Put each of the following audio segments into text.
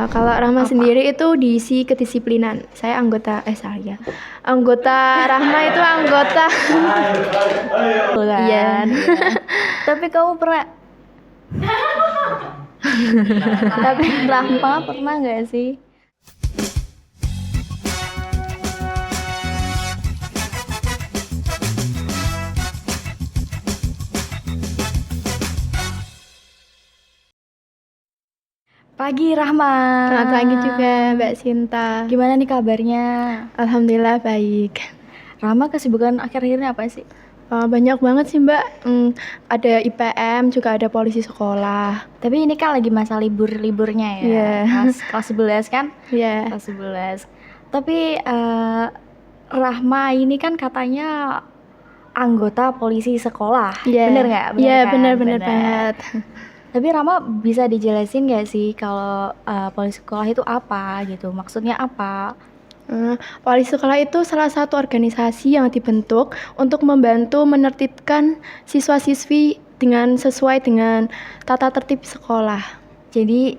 Kalau Rahma sendiri itu diisi kedisiplinan. Anggota Rahma itu anggota. Kan? Iya. Tapi kamu pernah tapi Rahma pernah nggak sih? Pagi Rahma. Selamat pagi juga Mbak Sinta. Gimana nih kabarnya? Alhamdulillah baik. Rahma kesibukan akhir-akhir ini apa sih? Banyak banget sih Mbak. Ada IPM, juga ada polisi sekolah. Tapi ini kan lagi masa libur-liburnya ya. Iya. Kelas 11 kan? Iya. Kelas 11. Tapi Rahma ini kan katanya anggota polisi sekolah. Iya. Bener nggak? Iya, kan? bener banget. Tapi Rahma bisa dijelasin nggak sih kalau polisi sekolah itu apa gitu? Maksudnya apa? Polisi sekolah itu salah satu organisasi yang dibentuk untuk membantu menertibkan siswa-siswi sesuai dengan tata tertib sekolah. Jadi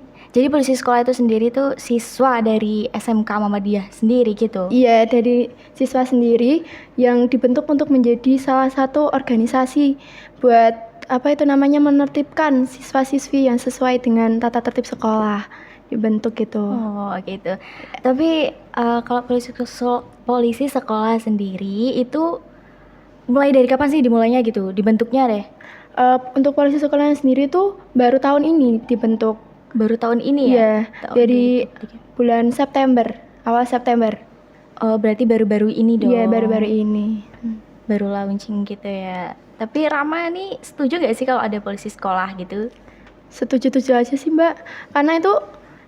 polisi sekolah itu sendiri tuh siswa dari SMK Muhammadiyah sendiri gitu? Iya, dari siswa sendiri yang dibentuk untuk menjadi salah satu organisasi buat menertibkan siswa-siswi yang sesuai dengan tata tertib sekolah, dibentuk gitu. Oh gitu. Tapi kalau polisi sekolah sendiri itu mulai dari kapan sih dimulainya gitu, dibentuknya deh? Untuk polisi sekolah sendiri tuh baru tahun ini dibentuk. Baru tahun ini ya? Iya, dari bulan September, awal September. Oh berarti baru-baru ini dong? Iya, baru-baru ini. Baru launching gitu ya. Tapi Rama nih setuju gak sih kalau ada polisi sekolah gitu? Setuju-setuju aja sih Mbak, karena itu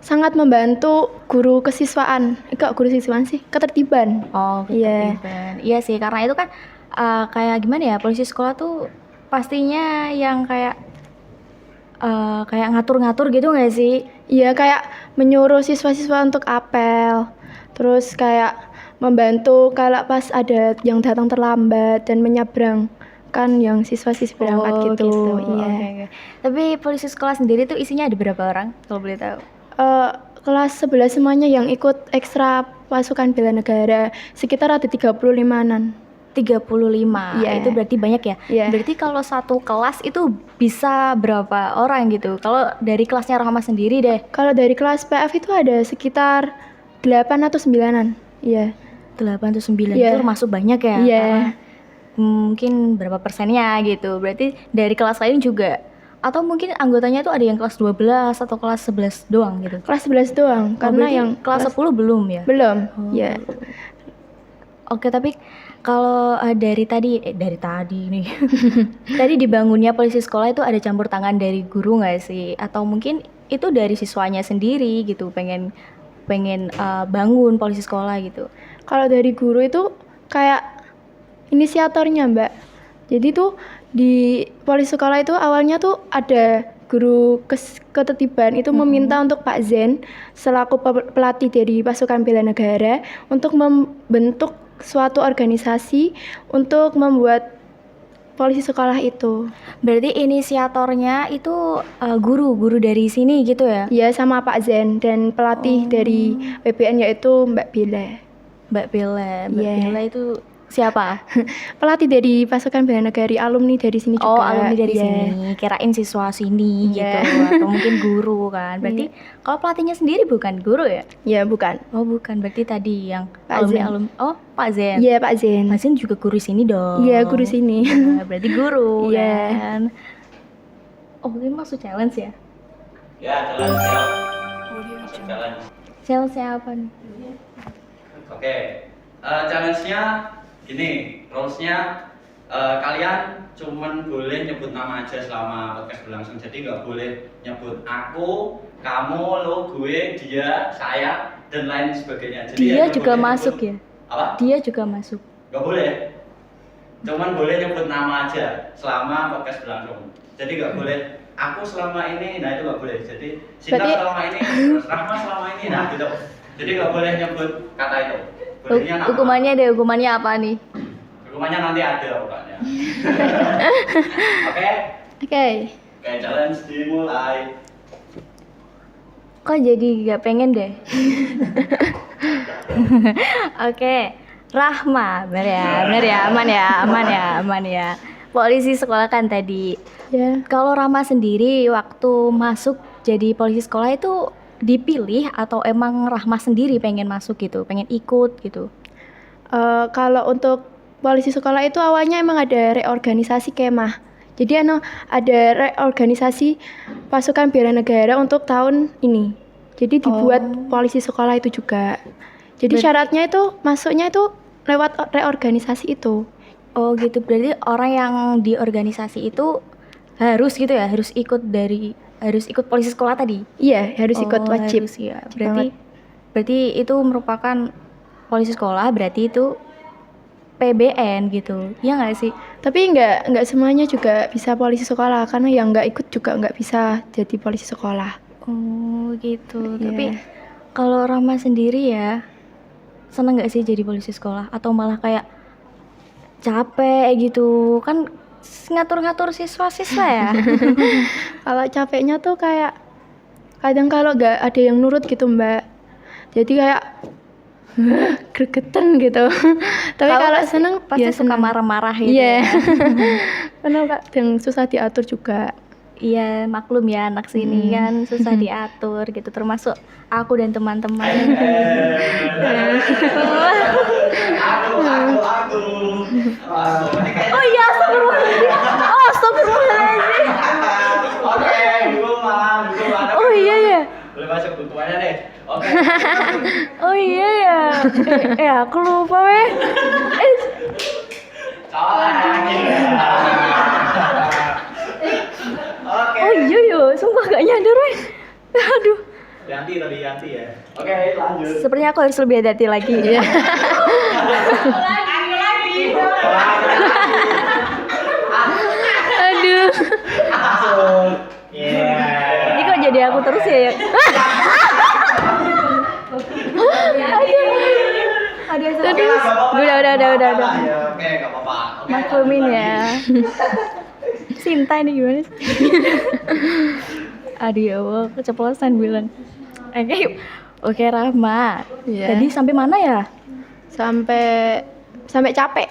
sangat membantu guru kesiswaan. Guru siswaan sih, ketertiban. Oh ketertiban. Iya sih, karena itu kan kayak gimana ya, polisi sekolah tuh pastinya yang kayak ngatur-ngatur gitu gak sih? Iya, kayak menyuruh siswa-siswa untuk apel. Terus kayak membantu kalau pas ada yang datang terlambat dan menyeberang kan yang siswa-siswi berangkat gitu. Iya. Okay. Tapi polisi sekolah sendiri tuh isinya ada berapa orang kalau boleh tahu? Kelas 11 semuanya yang ikut ekstra pasukan bela negara sekitar ada 35-an. 35. Yeah. Itu berarti banyak ya? Yeah. Berarti kalau satu kelas itu bisa berapa orang gitu? Kalau dari kelasnya Rahma sendiri deh. Kalau dari kelas PF itu ada sekitar 8 atau 9-an. Iya. 8 atau 9 itu termasuk banyak ya? Iya. Mungkin berapa persennya gitu. Berarti dari kelas lain juga, atau mungkin anggotanya tuh ada yang kelas 12 atau kelas 11 doang gitu? Kelas 11 doang, karena yang kelas 10 belum ya? Belum, ya. Oke, tapi kalau dari tadi nih tadi dibangunnya polisi sekolah itu ada campur tangan dari guru nggak sih? Atau mungkin itu dari siswanya sendiri gitu, pengen bangun polisi sekolah gitu? Kalau dari guru itu kayak inisiatornya Mbak. Jadi tuh di polisi sekolah itu awalnya tuh ada guru ketertiban itu meminta untuk Pak Zen selaku pelatih dari pasukan bela negara untuk membentuk suatu organisasi untuk membuat polisi sekolah itu. Berarti inisiatornya itu guru dari sini gitu ya? Iya, sama Pak Zen dan pelatih dari PBN yaitu Mbak Bella. Mbak Bella itu siapa? Pelatih dari pasukan bela negara, alumni dari sini juga. Oh, alumni dari sini. Kirain siswa sini gitu, atau mungkin guru kan. Berarti kalau pelatihnya sendiri bukan guru ya? Iya, bukan. Oh, bukan. Berarti tadi yang Pak Zen. Oh, Pak Zen. Iya, Pak Zen. Pak Zen juga guru sini dong. Iya, guru sini. Ya, berarti guru kan. Oh, ini masuk challenge ya? Ya, challenge. Challenge apa nih? Oke. Challenge-nya gini, rules-nya kalian cuman boleh nyebut nama aja selama podcast berlangsung. Jadi nggak boleh nyebut aku, kamu, lo, gue, dia, saya, dan lain sebagainya. Jadi dia juga masuk ya? Apa? Dia juga masuk? Nggak boleh. Cuman boleh nyebut nama aja selama podcast berlangsung. Jadi nggak boleh aku selama ini, nah itu nggak boleh. Jadi Sinta selama ini, terus Rahma selama ini, nah gitu. Jadi nggak boleh nyebut kata itu. Hukumannya apa nih? Hukumannya nanti ada pokoknya. Oke, challenge dimulai. Kok jadi gak pengen deh? Oke, Rahma, bener ya, aman ya. Polisi sekolah kan tadi. Ya. Kalau Rahma sendiri waktu masuk jadi polisi sekolah itu dipilih atau emang Rahma sendiri pengen masuk gitu, pengen ikut gitu? Kalau untuk polisi sekolah itu awalnya emang ada reorganisasi kemah. Jadi ada reorganisasi pasukan bela negara untuk tahun ini. Jadi dibuat polisi sekolah itu juga. Jadi syaratnya itu masuknya itu lewat reorganisasi itu. Oh gitu, berarti orang yang di organisasi itu harus gitu ya, harus ikut polisi sekolah tadi? Iya, harus ikut wajib. Harus ya. Wajib Berarti itu merupakan polisi sekolah, berarti itu PBN gitu, ya nggak sih? Tapi nggak semuanya juga bisa polisi sekolah, karena yang nggak ikut juga nggak bisa jadi polisi sekolah. Oh gitu. Iya. Tapi kalau Rama sendiri ya, seneng nggak sih jadi polisi sekolah? Atau malah kayak capek gitu? Kan ngatur-ngatur siswa-siswa ya. Kalau capeknya tuh kayak kadang kalau nggak ada yang nurut gitu Mbak, jadi kayak gregetan gitu. Tapi kalau seneng pasti ya suka seneng. marah-marah gitu Iya. ya. Karena kadang susah diatur juga. Iya, maklum ya anak sini kan susah diatur gitu, termasuk aku dan teman-teman. Aku. Oh iya, astagfirullahaladzim. Oke, hukuman. Oh iya ya. Boleh masuk hukumannya deh. Oke. Oh iya ya. Aku lupa weh. Oke. Oh iya ya, sumpah gak nyadar weh. Aduh. Yanti ya. Oke, lanjut. Sepertinya aku harus lebih hati-hati lagi. Iya. Aduh. Masuk. Iya. Ini kok jadi aku terus ya? Aduh. Udah. Ya, oke, enggak apa-apa. Oke. Maklumin ya. Sinta ini gimana sih? Aduh ya Allah, keceplosan bilang. Oke Rahma. Iya. Tadi sampai mana ya? Sampai capek.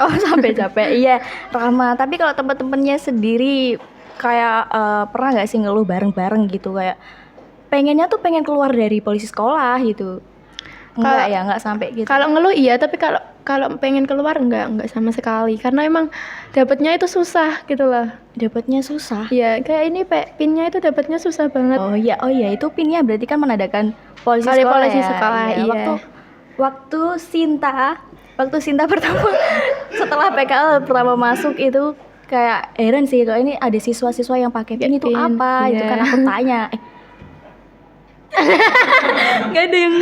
Oh sampai capek. Iya Rahma. Tapi kalau teman-temannya sendiri kayak pernah nggak sih ngeluh bareng-bareng gitu kayak pengennya tuh pengen keluar dari polisi sekolah gitu? Enggak ya, enggak sampai gitu. Kalau ngeluh iya, tapi kalau pengen keluar enggak sama sekali. Karena emang dapatnya itu susah gitu loh. Dapatnya susah. Iya, kayak ini pinnya itu dapatnya susah banget. Oh iya, itu pinnya berarti kan menandakan polisi Ada sekolah polisi ya. sekolah, iya. Waktu Sinta pertama setelah PKL pertama masuk itu kayak heran sih kalau ini ada siswa-siswa yang pakai pin itu Pin, apa? Itu iya. kan aku tanya. Gak ada yang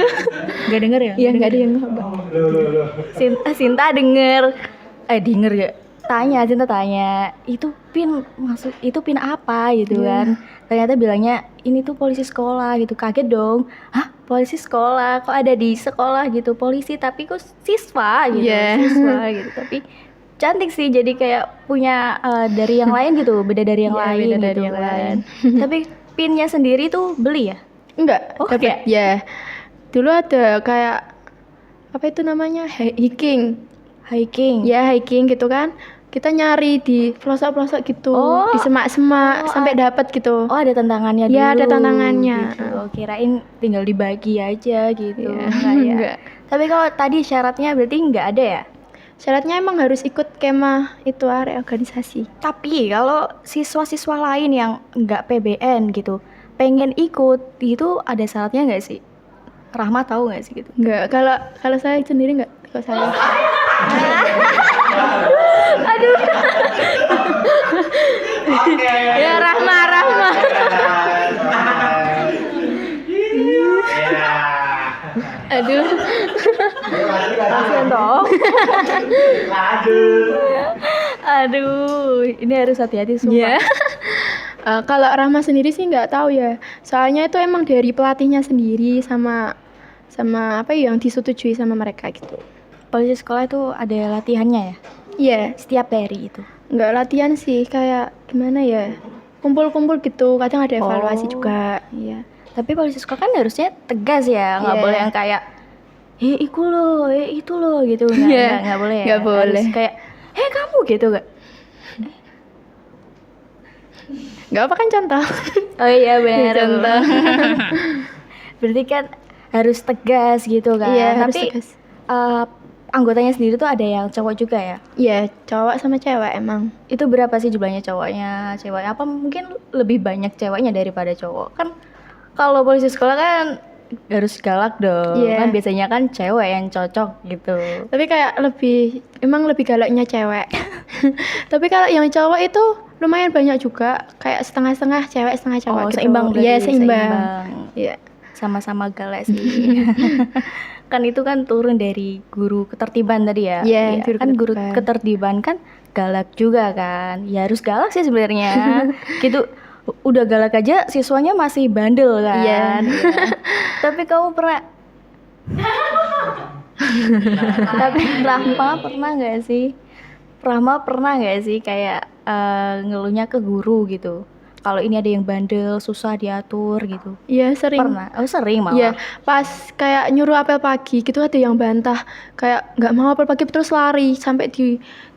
Gak denger ya? Iya, gak ada yang Sinta denger ya. Sinta tanya, itu pin apa gitu kan. Ternyata bilangnya ini tuh polisi sekolah gitu. Kaget dong. Hah? Polisi sekolah? Kok ada di sekolah gitu? Polisi tapi kok siswa gitu. Iya. Siswa gitu. Tapi cantik sih jadi kayak punya dari yang lain gitu. Beda dari yang Iya, lain beda gitu dari yang kan. lain. Tapi pinnya sendiri tuh beli ya? Enggak, Oh, dapat ya. Dulu ada kayak apa itu namanya? Hiking. Hiking. Ya, hiking gitu kan. Kita nyari di pelosok-pelosok gitu, Oh. di semak-semak sampai dapat gitu. Oh ada tantangannya dulu. Iya, ada tantangannya. Gitu. Kirain tinggal dibagi aja gitu. Iya, Enggak ya. enggak. Tapi kalau tadi syaratnya berarti nggak ada ya? Syaratnya emang harus ikut kemah itu area organisasi. Tapi kalau siswa-siswa lain yang nggak PBN gitu, pengen ikut itu ada syaratnya nggak sih? Rahma tahu nggak sih gitu? Enggak, kalau saya sendiri enggak, kalau saya. Aduh. Oke. Ya Rahma. Iya. Aduh. Kasian dong. Lanjut. Aduh, ini harus hati-hati sumpah. Iya. Kalau Rahma sendiri sih nggak tahu ya. Soalnya itu emang dari pelatihnya sendiri sama apa yang disetujui sama mereka gitu. Polisi sekolah itu ada latihannya ya? Iya, Setiap hari itu. nggak latihan sih, kayak gimana ya? Kumpul-kumpul gitu, kadang ada evaluasi Oh. juga. Iya. Tapi polisi sekolah kan harusnya tegas ya, nggak Iya. boleh yang kayak iku lo, itu lo gitu, Iya, nggak boleh ya. nggak boleh. Harus kayak kamu gitu gak? Nggak apa kan contoh. Oh iya benar. Contoh. Berarti kan harus tegas gitu kan. Iya, harus Tapi tegas. Anggotanya sendiri tuh ada yang cowok juga ya? Iya, cowok sama cewek emang. Itu berapa sih jumlahnya cowoknya, ceweknya? Apa mungkin lebih banyak ceweknya daripada cowok? Kan kalau polisi sekolah kan harus galak dong. Iya. Kan biasanya kan cewek yang cocok gitu. Tapi kayak emang lebih galaknya cewek. Tapi kalau yang cowok itu lumayan banyak juga, kayak setengah-setengah cewek, setengah cowok Oh, gitu. seimbang berarti. Iya, seimbang. Iya. Sama-sama galak sih. Kan itu kan turun dari guru ketertiban tadi ya. Iya, guru kan guru ketertiban. ketertiban kan galak juga kan. Ya harus galak sih sebenarnya. Gitu udah galak aja siswanya masih bandel kan. Iya. Iya. Tapi kamu pernah Tapi Rahma pernah nggak sih kayak ngeluhnya ke guru gitu? Kalau ini ada yang bandel, susah diatur gitu. Iya, sering. Pernah? Oh sering malah. Iya, pas kayak nyuruh apel pagi gitu ada yang bantah, kayak nggak mau apel pagi terus lari sampai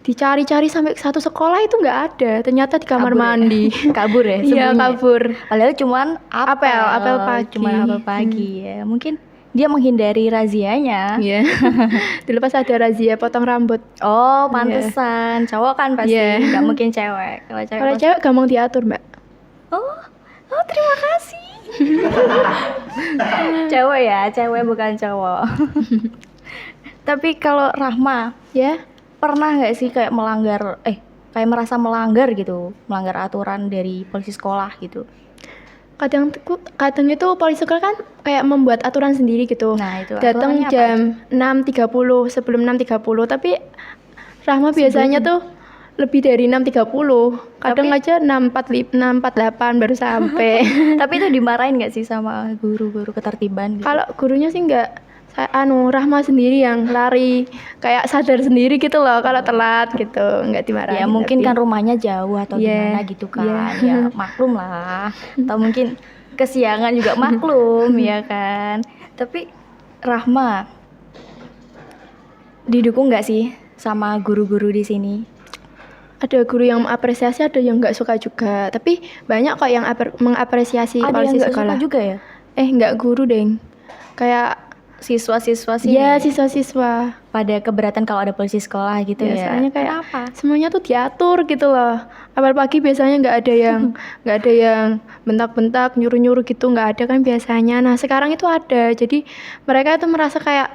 dicari-cari sampai satu sekolah itu nggak ada, ternyata di kamar Kabur ya? mandi. Kabur ya? Iya, sembunyi. kabur. Padahal cuman Apel pagi. Cuman apel pagi ya. Mungkin dia menghindari razianya. Iya. Dulu pas ada razia potong rambut. Oh, pantesan. Cowok kan pasti, Iya. nggak mungkin cewek. Kalau cewek Kalau pasti- cewek gampang diatur, Mbak. Oh, terima kasih. Cewek bukan cowok. Tapi kalau Rahma, Ya, pernah nggak sih kayak kayak merasa melanggar gitu, melanggar aturan dari polisi sekolah gitu? kadang itu polisi sekolah kan kayak membuat aturan sendiri gitu. Nah, itu Datang aturannya apa jam 6.30, sebelum 6.30, tapi Rahma biasanya tuh lebih dari 6.30. Kadang Tapi- aja 6.48 baru sampai. Tapi itu dimarahin nggak sih sama guru-guru ketertiban gitu? Kalau gurunya sih enggak, Rahma sendiri yang lari, kayak sadar sendiri gitu loh kalau telat gitu, enggak dimarahin. Ya mungkin tapi. kan rumahnya jauh atau Iya, gimana gitu kan. iya. Ya maklum lah. Atau mungkin kesiangan juga maklum ya kan. Tapi Rahma didukung nggak sih sama guru-guru di sini? Ada guru yang mengapresiasi, ada yang nggak suka juga. Tapi banyak kok yang mengapresiasi Ada yang polisi nggak suka sekolah. juga ya? Nggak guru deng. Kayak Siswa-siswa sih ya siswa-siswa. pada keberatan kalau ada polisi sekolah gitu Ya, ya. soalnya kayak Kenapa? semuanya tuh diatur gitu loh. Apel pagi biasanya nggak ada yang bentak-bentak, nyuruh-nyuruh gitu, nggak ada kan biasanya. Nah sekarang itu ada. Jadi mereka itu merasa kayak,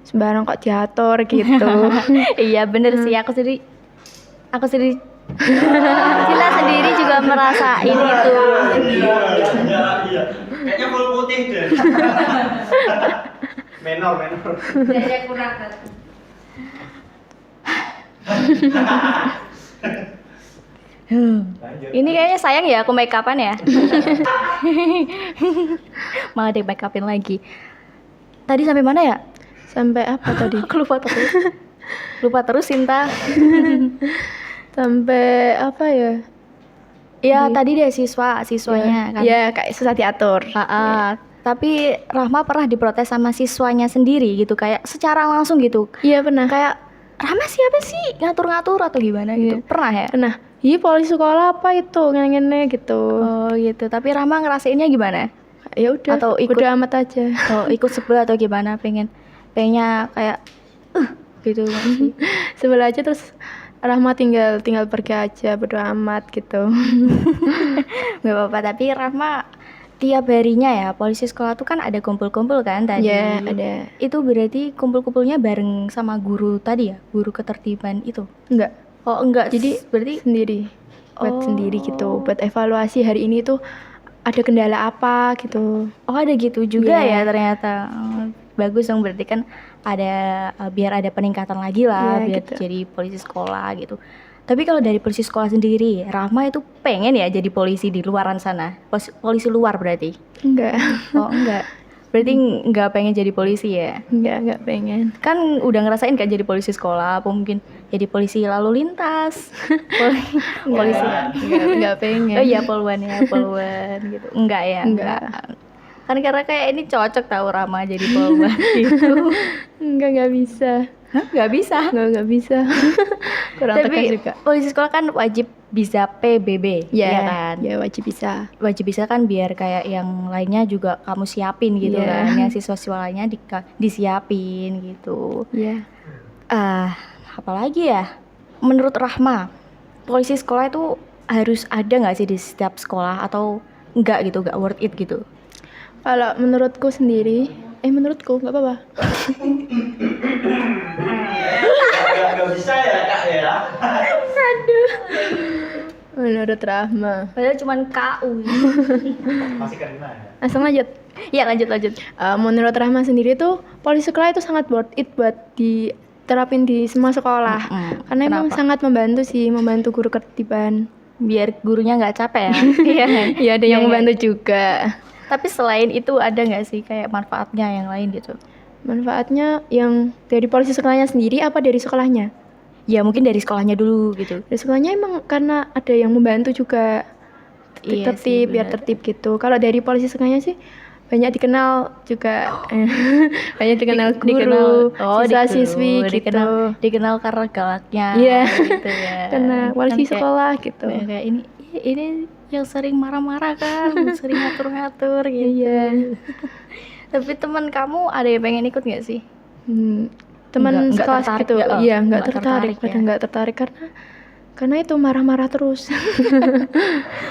sembarang kok diatur gitu. Iya bener sih, aku sendiri Cila sendiri juga merasa ini tuh. Iya. Kayaknya full putih deh. Menor. Ini kayaknya sayang ya aku make upan ya. Malah di make upin lagi. Tadi sampai mana ya? Sampai apa tadi? Aku lupa terus Sinta. Sampai apa ya? Ya tadi deh siswanya kan. Ya kayak susah diatur. Tapi Rahma pernah diprotes sama siswanya sendiri gitu, kayak secara langsung gitu. Iya pernah. Kayak Rahma siapa sih ngatur-ngatur atau gimana gitu? Iya. Pernah ya? Pernah. Polisi sekolah apa itu ngene gitu. Oh gitu. Tapi Rahma ngerasainnya gimana? Ya udah. Atau ikut- udah amat aja. Oh ikut sebel atau gimana? Pengennya kayak gitu nggak sih? Sebelah aja terus Rahma tinggal pergi aja, bodo amat gitu. Gak apa-apa. Tapi Rahma tiap harinya ya polisi sekolah tuh kan ada kumpul-kumpul kan tadi. Iya, ada. Itu berarti kumpul-kumpulnya bareng sama guru tadi ya, guru ketertiban itu. Enggak, Oh enggak, Jadi, berarti sendiri. Buat sendiri gitu, buat evaluasi hari ini tuh ada kendala apa gitu. oh ada gitu juga Iya. ya ternyata. Oh, bagus dong, berarti kan ada biar ada peningkatan lagi lah Iya, biar gitu. jadi polisi sekolah gitu. Tapi kalau dari polisi sekolah sendiri, Rahma itu pengen ya jadi polisi di luaran sana. Polisi luar berarti. Enggak. Oh enggak. Berarti nggak pengen jadi polisi ya? Nggak pengen. Kan udah ngerasain kan jadi polisi sekolah, apa mungkin jadi polisi lalu lintas? Polisi. Nggak pengen. Oh iya, poluan gitu. Enggak ya? Enggak. Kan karena kayak ini cocok tahu Rama jadi poluan gitu. Nggak bisa. Hah? Nggak bisa. Nggak bisa. Kurang tegas Tapi juga. polisi sekolah kan wajib bisa PBB, Ya, ya kan? ya wajib bisa. Wajib bisa kan biar kayak yang lainnya juga kamu siapin gitu Iya. kan. Yang siswa-siswa lainnya disiapin gitu. Ya. Apalagi ya? Menurut Rahma, polisi sekolah itu harus ada nggak sih di setiap sekolah atau enggak gitu, nggak worth it gitu? Kalau menurutku sendiri, menurutku nggak apa-apa. Nggak bisa ya kak ya. Menurut Rahma. Padahal cuman KU. Masih karena ya. Langsung lanjut. Ya lanjut. Menurut Rahma sendiri tuh polisi sekolah itu sangat worth it buat diterapin di semua sekolah. Karena emang Kenapa? sangat membantu guru ketertiban. Biar gurunya nggak capek ya. Iya kan? Iya, ada yang Iya, membantu juga. Tapi selain itu ada nggak sih kayak manfaatnya yang lain gitu? Manfaatnya yang dari polisi sekolahnya sendiri apa dari sekolahnya? Ya mungkin dari sekolahnya dulu gitu. Dari sekolahnya emang karena ada yang membantu juga. Iya sih, Biar benar. tertib gitu. Kalau dari polisi sekolahnya sih banyak dikenal juga. Banyak dikenal guru, siswa-siswi gitu. dikenal karena galaknya Iya. gitu ya. Karena polisi Kan kayak- sekolah gitu. kayak ini yang sering marah-marah kan, sering ngatur-ngatur gitu. Iya. Tapi teman kamu ada yang pengen ikut nggak sih? Teman Nggak sekelas tertarik gitu. ya? Oh, Iya, nggak nggak tertarik. tertarik Pada ya? nggak tertarik karena itu marah-marah terus.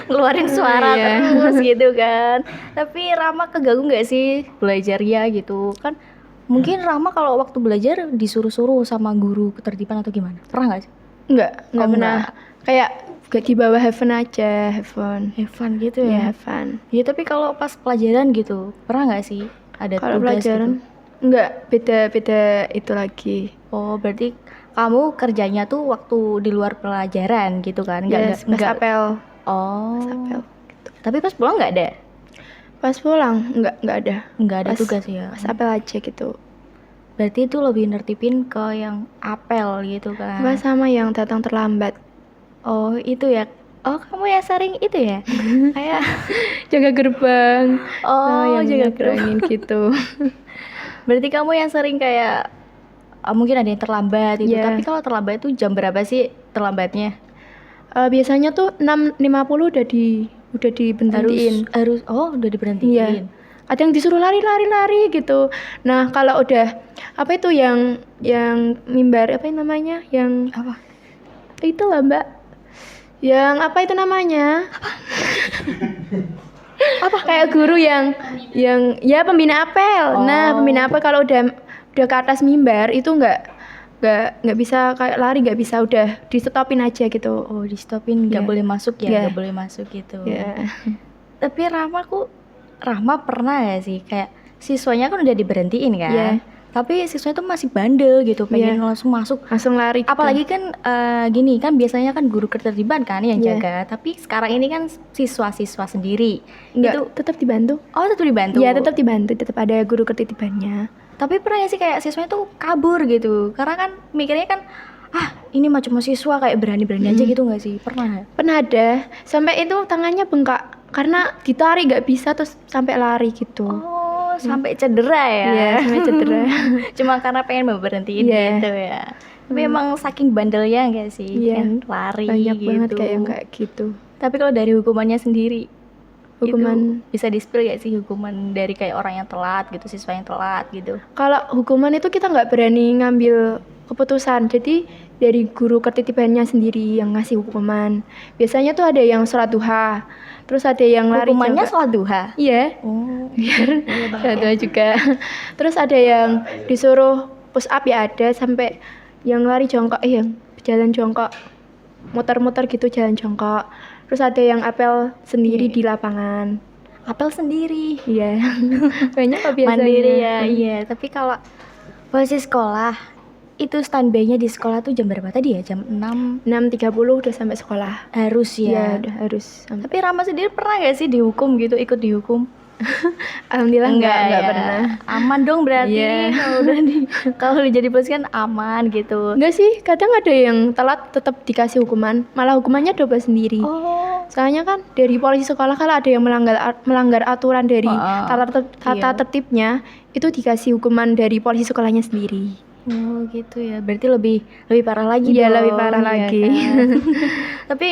Ngeluarin suara Iya. terus gitu kan. Tapi Rama keganggu nggak sih belajarnya gitu kan? Mungkin Rama kalau waktu belajar disuruh-suruh sama guru ketertiban atau gimana? Pernah nggak sih? Nggak Oh, pernah. Kayak gak di bawah have fun aja, have fun. Have fun gitu Ya, ya. have fun. Ya tapi kalau pas pelajaran gitu, pernah nggak sih ada Kalau tugas pelajaran gitu? nggak beda itu lagi. Oh, berarti kamu kerjanya tuh waktu di luar pelajaran gitu kan? Yes, pas apel. Oh. Pas apel. Tapi pas pulang nggak ada? Pas pulang nggak ada. Nggak ada Pas- tugas ya? Pas apel aja gitu. Berarti itu lebih nertipin ke yang apel gitu kan? Nggak sama yang datang terlambat. Oh, itu ya. Oh, kamu yang sering itu ya? Kayak Jaga gerbang. oh, yang jaga nyebrangin gitu. Berarti kamu yang sering kayak mungkin ada yang terlambat gitu. Iya. Tapi kalau terlambat itu jam berapa sih terlambatnya? Biasanya tuh 6.50 udah diberhentiin. Harus udah diberhentiin. Iya. Ada yang disuruh lari gitu. Nah, kalau udah apa itu yang mimbar apa namanya? Yang Apa? itu lah, Mbak. Yang apa itu namanya? Apa kayak guru yang ya pembina apel. Nah, Oh. pembina apel kalau udah ke atas mimbar itu nggak bisa kayak lari, nggak bisa, udah di stopin aja gitu. Oh, di stopin nggak Iya. boleh masuk ya, Iya. nggak boleh masuk gitu. Ya. Tapi Rahma pernah ya sih kayak siswanya kan udah diberhentiin kan? Iya. Tapi siswanya tuh masih bandel gitu, pengen Iya. langsung masuk. Langsung lari gitu. Apalagi kan gini kan biasanya kan guru ketertiban kan yang Iya. jaga. Tapi sekarang ini kan siswa-siswa sendiri. Nggak, Itu tetap dibantu. tetap dibantu. Iya, tetap dibantu, tetap ada guru ketitibannya. Tapi pernah nggak sih kayak siswanya tuh kabur gitu? Karena kan mikirnya kan ini mah cuma siswa kayak berani-berani aja gitu nggak sih? Pernah nggak? Pernah ada sampai itu tangannya bengkak karena ditarik nggak bisa terus sampai lari gitu. Oh, sampai cedera ya? Iya, sampai cedera. Cuma karena pengen berhentiin Iya. gitu ya. Tapi emang saking bandelnya nggak sih? Iya. Pengen lari Banyak gitu. banget kayak yang kayak gitu. Tapi kalau dari hukumannya sendiri, Hukuman itu bisa di-spill gak sih hukuman dari kayak orang yang telat gitu, siswa yang telat gitu? kalau hukuman itu kita nggak berani ngambil keputusan. Jadi dari guru ketitibannya sendiri yang ngasih hukuman. Biasanya tuh ada yang sholat duha, terus ada yang lari Hukumannya juga. sholat duha? Iya, Oh, sholat duha juga. Terus ada yang disuruh push up ya ada, sampai yang lari jongkok, yang jalan jongkok, muter-muter gitu jalan jongkok. Terus ada yang apel sendiri di lapangan. apel sendiri. Iya, banyak kok biasanya. Mandiri ya, iya. Tapi kalau polisi sekolah, itu standby-nya di sekolah tuh jam berapa tadi ya? Jam 6 6.30 udah sampai sekolah. harus Iya, ya. udah harus sampai. Tapi Rama sendiri pernah gak sih dihukum gitu, ikut dihukum? Alhamdulillah enggak ya. pernah. Aman dong berarti. Iya. Kalau udah jadi polisi kan aman gitu. Enggak sih, kadang ada yang telat tetap dikasih hukuman, malah hukumannya double sendiri. Oh. Soalnya kan dari polisi sekolah kalau ada yang melanggar aturan dari tata iya. tertibnya, itu dikasih hukuman dari polisi sekolahnya sendiri. Oh gitu ya, berarti lebih parah lagi Iya, dong. lebih parah Iya lagi. kan? Tapi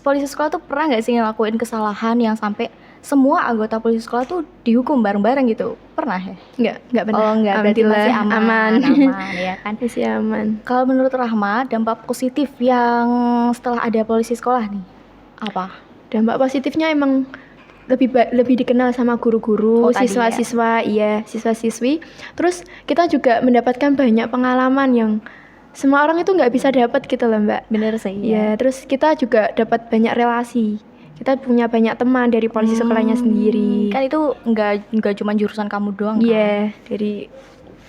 polisi sekolah tuh pernah nggak sih ngelakuin kesalahan yang sampai semua anggota polisi sekolah tuh dihukum bareng-bareng gitu? Pernah ya? Enggak pernah. Oh enggak, berarti masih Alhamdulillah, aman ya kan? Masih aman. Kalau menurut Rahma, dampak positif yang setelah ada polisi sekolah nih apa? Dampak positifnya emang lebih dikenal sama guru-guru, Oh, tadi siswa-siswa, iya, siswa-siswi. Terus kita juga mendapatkan banyak pengalaman yang semua orang itu nggak bisa dapat gitu loh, Mbak. Bener sih. Ya, terus kita juga dapat banyak relasi. Kita punya banyak teman dari polisi sekolahnya sendiri. Kan itu nggak cuma jurusan kamu doang kan? Iya, dari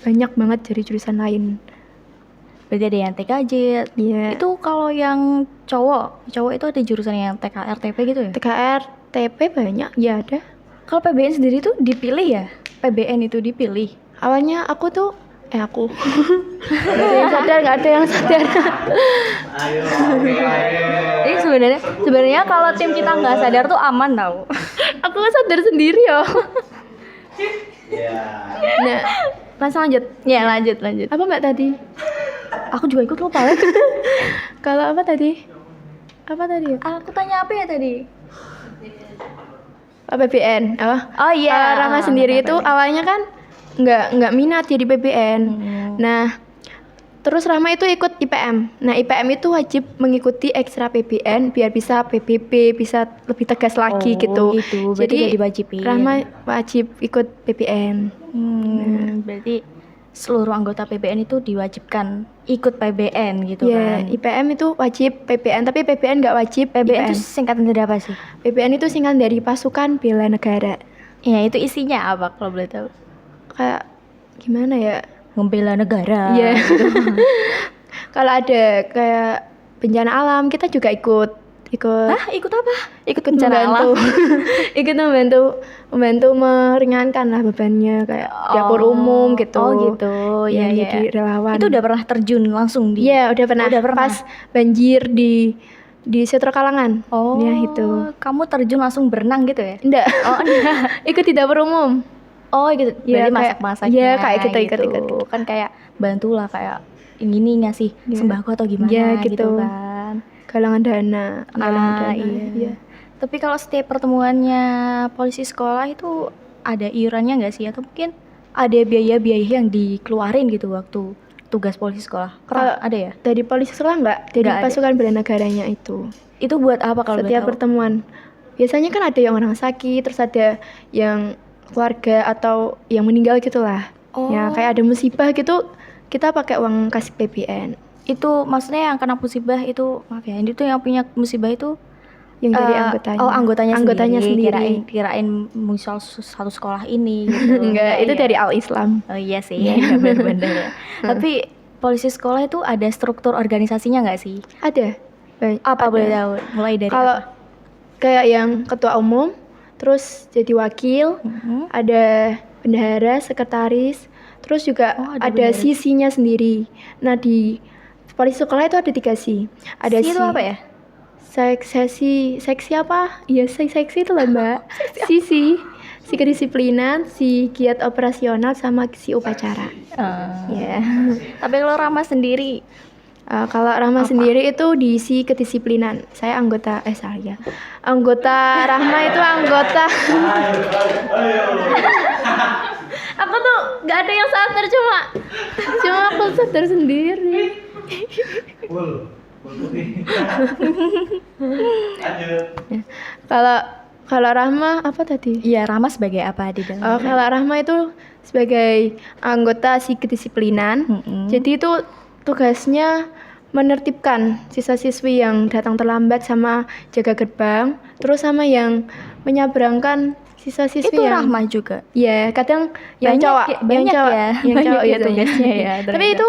banyak banget dari jurusan lain. Berarti ada yang TKJ. Iya. Itu kalau yang cowok itu ada jurusan yang TKR, TP gitu ya? TKR, TP banyak, ya ada. Kalau PBN sendiri tuh dipilih ya? PBN itu dipilih. Awalnya aku nggak ada yang sadar. Ayo, ayo. Ini sebenarnya kalau tim kita nggak sadar tuh aman tau. Aku sadar sendiri ya. Ya. Nah, langsung lanjut. Ya lanjut. Apa Mbak tadi? Aku juga ikut lupa ya. Kalau apa tadi? Apa tadi? Aku tanya apa ya tadi? PBN. Oh iya. Kalau Rama sendiri itu PBN. awalnya kan nggak minat jadi PBN. Nah, terus Rahma itu ikut IPM. Nah, IPM itu wajib mengikuti ekstra PBN biar bisa PBB, bisa lebih tegas lagi gitu. Berarti Jadi udah diwajibin. Rahma wajib ikut PBN. Berarti seluruh anggota PBN itu diwajibkan ikut PBN gitu Ya, kan? IPM itu wajib PBN, tapi PBN nggak wajib PBN itu IPM. singkatan dari apa sih? PBN itu singkatan dari Pasukan Bela Negara. Ya itu isinya apa kalau boleh tahu? Kayak gimana ya? Membela negara. Iya. Kalau ada kayak bencana alam, kita juga ikut. Hah, ikut apa? Ikut bencana membantu. alam. Ikut membantu meringankan lah bebannya kayak dapur umum gitu. Oh gitu. Ya, Ya, jadi relawan. Itu udah pernah terjun langsung di. Iya, udah pernah. Udah pernah. Pas banjir di Setro Kalangan. Oh. Ya itu. Kamu terjun langsung berenang gitu ya? Enggak. Oh, enggak. Ikut di dapur umum. Oh gitu. Iya, Berarti kayak- masak-masaknya. iya, kayak gitu, gitu. ikut. Kan kayak bantulah kayak ini ngasih Iya. sembako atau gimana Iya, gitu gitu. kan. Galangan dana. Iya. Tapi kalau setiap pertemuannya polisi sekolah itu ada iurannya nggak sih? Atau mungkin ada biaya-biaya yang dikeluarin gitu waktu tugas polisi sekolah? Kalau- Ada ya? Dari polisi sekolah enggak? Dari Nggak ada. Pasukan Bela Negaranya itu. Itu buat apa kalau boleh Setiap tahu? pertemuan. Biasanya kan ada yang orang sakit, terus ada yang keluarga atau yang meninggal gitulah. Oh. Ya, kayak ada musibah gitu, kita pakai uang kasih PBN. Itu maksudnya yang kena musibah itu, maaf ya, itu yang punya musibah itu Yang dari eh, anggotanya. Oh, anggotanya sendiri. Kirain misal satu sekolah ini gitu. Enggak, itu ya. dari Al-Islam. Oh iya sih, benar-benar ya. Tapi polisi sekolah itu ada struktur organisasinya nggak sih? Ada. Apa Ada. boleh tahu? Mulai dari Kalau apa? kayak yang ketua umum, terus jadi wakil, Mhm. ada bendahara, sekretaris, terus juga Oh, ada ada bendahara. sisinya sendiri. Nah, di polisi sekolah itu ada 3 sisi. Ada Si itu apa ya? Seksi apa? Iya, seksi itu lah, Mbak. Sisi kedisiplinan, si giat operasional, sama si upacara. Ya. Tapi kalau Rama sendiri, Kalau Rahma sendiri itu diisi kedisiplinan. Saya anggota Rahma itu anggota. Aku tuh nggak ada yang sadar, cuma aku sadar sendiri. Lanjut. Kalau Rahma apa tadi? ya Rama sebagai apa di dalam? Kalau Rahma itu sebagai anggota si kedisiplinan. Mm-mm. Jadi itu tugasnya menertibkan siswa-siswi yang datang terlambat, sama jaga gerbang, terus sama yang menyeberangkan siswa-siswi Itu yang Rahma juga. ya kadang yang Banyak cowok, ya- banyak yang cowok, ya, yang banyak cowok ya biasanya. tugasnya ya, Tapi ternyata. itu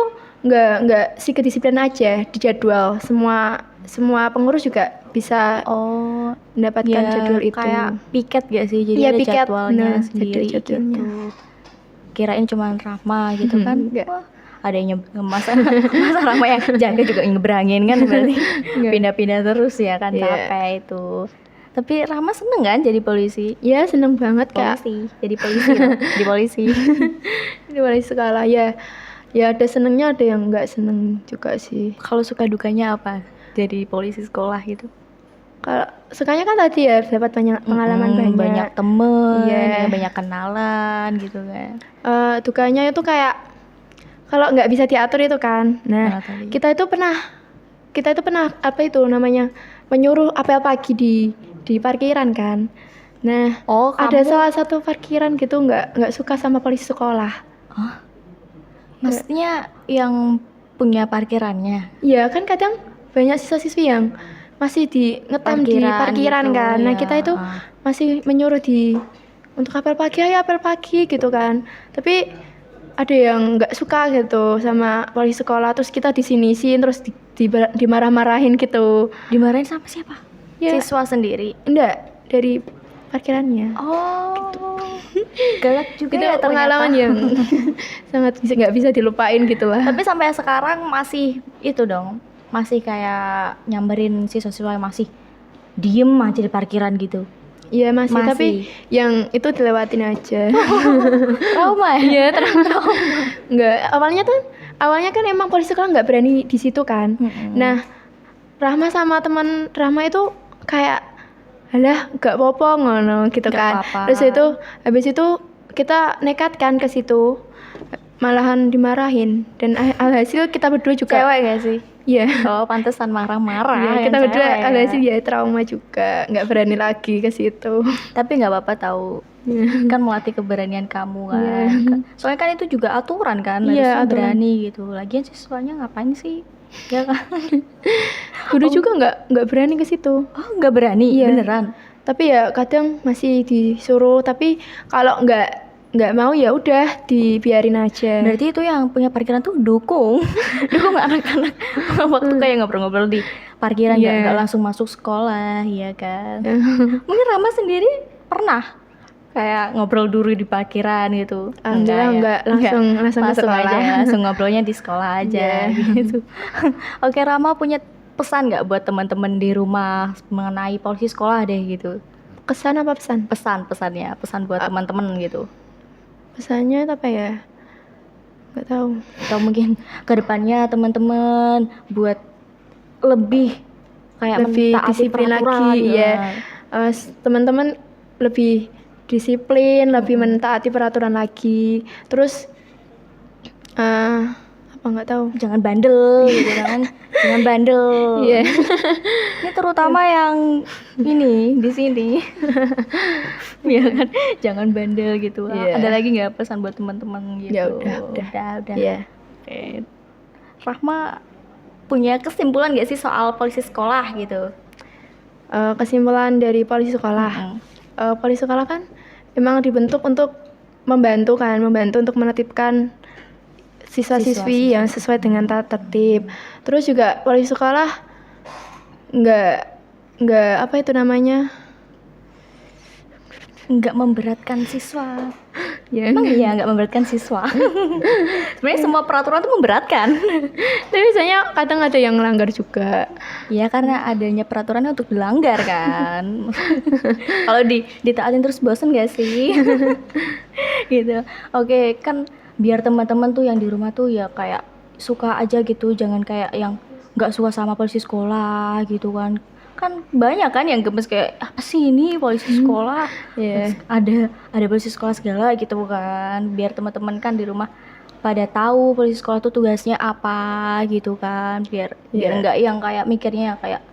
nggak si kedisiplinan aja, di jadwal semua pengurus juga bisa Oh, mendapatkan ya jadwal itu. kayak piket gak sih? Jadi Iya, ada piket, jadwalnya bener, sendiri ada jadwalnya. gitu. Kirain cuma Rahma gitu kan. Enggak. Wah, ada yang masa Rahma yang jaga juga ngeberangin kan berarti Enggak. pindah-pindah terus ya kan, Iya. capek itu. Tapi Rahma seneng kan jadi polisi? Ya seneng banget Kak. Jadi polisi loh, jadi polisi. Di polisi sekolah ya. Ya ada senengnya, ada yang nggak seneng juga sih. Kalau suka dukanya apa? Jadi polisi sekolah gitu. Kalau sukanya kan tadi ya dapat banyak pengalaman Banyak temen, Iya. ya, banyak kenalan gitu kan. Dukanya itu kayak kalau nggak bisa diatur itu kan. Nah, Mana tadi? kita itu pernah apa itu namanya menyuruh apel pagi di parkiran kan. Nah, Oh, ada kamu salah satu parkiran gitu nggak suka sama polisi sekolah. maksudnya yang punya parkirannya. Iya kan kadang banyak siswa-siswi yang masih ngetem di parkiran gitu, kan. Nah, ya. kita itu masih menyuruh untuk apel pagi, ayo apel pagi gitu kan. Tapi ada yang nggak suka gitu sama polisi sekolah, terus kita disinisin, terus dimarah-marahin gitu. Dimarahin sama siapa? Ya, Siswa sendiri. enggak, dari parkirannya. Oh, galak juga Itu ya ternyata. pengalaman yang sangat nggak bisa dilupain gitu lah. Tapi sampai sekarang masih itu dong, masih kayak nyamberin siswa-siswa yang masih diem aja di parkiran gitu. Iya masih, Masih. tapi yang itu dilewatin aja. Trauma ya? Iya, trauma. Enggak, awalnya kan emang polisi sekolah nggak berani di situ kan. Nah, Rahma sama teman Rahma itu kayak alah nggak apa-apa ngono gitu Nggak kan. apa-apa. Terus habis itu kita nekat kan ke situ. Malahan dimarahin dan alhasil kita berdua juga Cewek gak sih? Iya. Oh, pantesan marah-marah. Iya, yang kita berdua cewek ya. alhasil ya trauma juga, nggak berani lagi ke situ. Tapi nggak apa-apa tahu. Kan melatih keberanian kamu kan. Iya. Soalnya kan itu juga aturan kan, Iya, harusnya aturan. berani gitu. Lagian siswanya ngapain sih? Ya kan? Guru juga nggak berani ke situ. Oh, nggak berani, Iya. beneran. Tapi ya kadang masih disuruh, tapi kalau nggak mau ya udah dibiarin aja. Berarti itu yang punya parkiran tuh dukung anak-anak waktu kayak ngobrol-ngobrol di parkiran, Iya. nggak langsung masuk sekolah, ya kan? Mungkin Rama sendiri pernah kayak ngobrol dulu di parkiran gitu? Alhamdulillah enggak, langsung ke sekolah. aja, langsung ngobrolnya di sekolah aja Iya. gitu. Oke, Rama punya pesan nggak buat teman-teman di rumah mengenai polisi sekolah deh gitu? Kesan apa pesan? Pesan buat teman-teman gitu. Pesannya apa ya? Nggak tahu. Atau mungkin kedepannya teman-teman buat lebih kayak Lebih mentaati disiplin peraturan, lagi ya. Teman-teman lebih disiplin, lebih mentaati peraturan lagi. Terus apa nggak tahu. Jangan bandel gitu kan. Jangan bandel. Iya. Ini terutama yang ini di sini. Iya kan, jangan bandel gitu. Iya. Ada lagi nggak pesan buat teman-teman gitu? Ya udah. Iya. Oke. Rahma punya kesimpulan nggak sih soal polisi sekolah gitu? Kesimpulan dari polisi sekolah. Polisi sekolah kan emang dibentuk untuk membantu untuk menertibkan siswa-siswi yang sesuai dengan tata tertib. Terus juga polisi sekolah nggak apa itu namanya? Nggak memberatkan siswa. Ya, Emang iya nggak memberatkan siswa. Sebenarnya semua peraturan tuh memberatkan. tapi biasanya kadang ada yang melanggar juga. Ya karena adanya peraturannya untuk dilanggar kan. Kalau ditaatin terus bosen gak sih? Gitu. Oke, kan biar teman-teman tuh yang di rumah tuh ya kayak suka aja gitu, jangan kayak yang nggak suka sama polisi sekolah gitu kan. Kan banyak kan yang gemes kayak apa sih ini polisi sekolah? Iya. Terus ada polisi sekolah segala gitu kan. Biar teman-teman kan di rumah pada tahu polisi sekolah tuh tugasnya apa gitu kan. Biar Iya. enggak yang kayak mikirnya kayak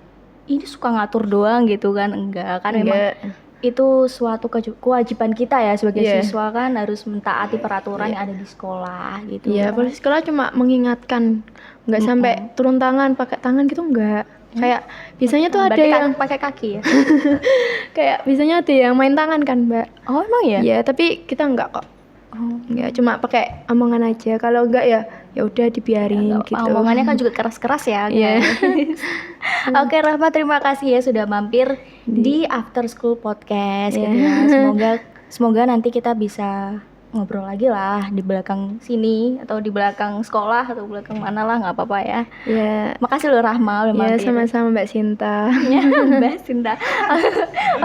ini suka ngatur doang gitu kan. Enggak kan, memang Enggak. itu suatu kewajiban kita ya sebagai Iya. siswa kan, harus mentaati peraturan yang ada di sekolah gitu. Iya, polisi sekolah cuma mengingatkan, nggak sampai turun tangan, pakai tangan gitu enggak. Kayak biasanya tuh ada Berarti yang pakai kaki ya. kayak biasanya ada yang main tangan kan, Mbak. Oh emang ya? Iya, tapi kita enggak kok. Oh. Enggak, cuma pakai omongan aja. Kalau enggak ya ya udah dibiarin Nggak- gitu. Omongannya kan juga keras-keras ya. Iya. guys. Oke Rahma, terima kasih ya sudah mampir di After School Podcast. Iya. Gitu ya. Semoga nanti kita bisa ngobrol lagi lah di belakang sini atau di belakang sekolah atau belakang mana lah, nggak apa-apa ya. Ya, Makasih loh Rahma udah ya mampir. sama-sama Mbak Sinta. Ya, Mbak Sinta.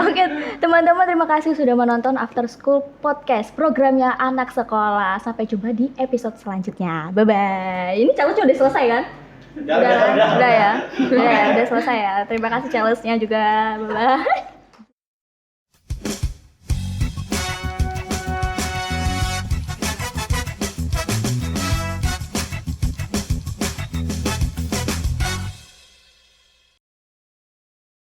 Oke, teman-teman terima kasih sudah menonton After School Podcast, programnya anak sekolah. Sampai jumpa di episode selanjutnya. Bye-bye. Ini challenge udah selesai kan? Udah ya? Udah selesai ya. Terima kasih challenge-nya juga. Bye-bye.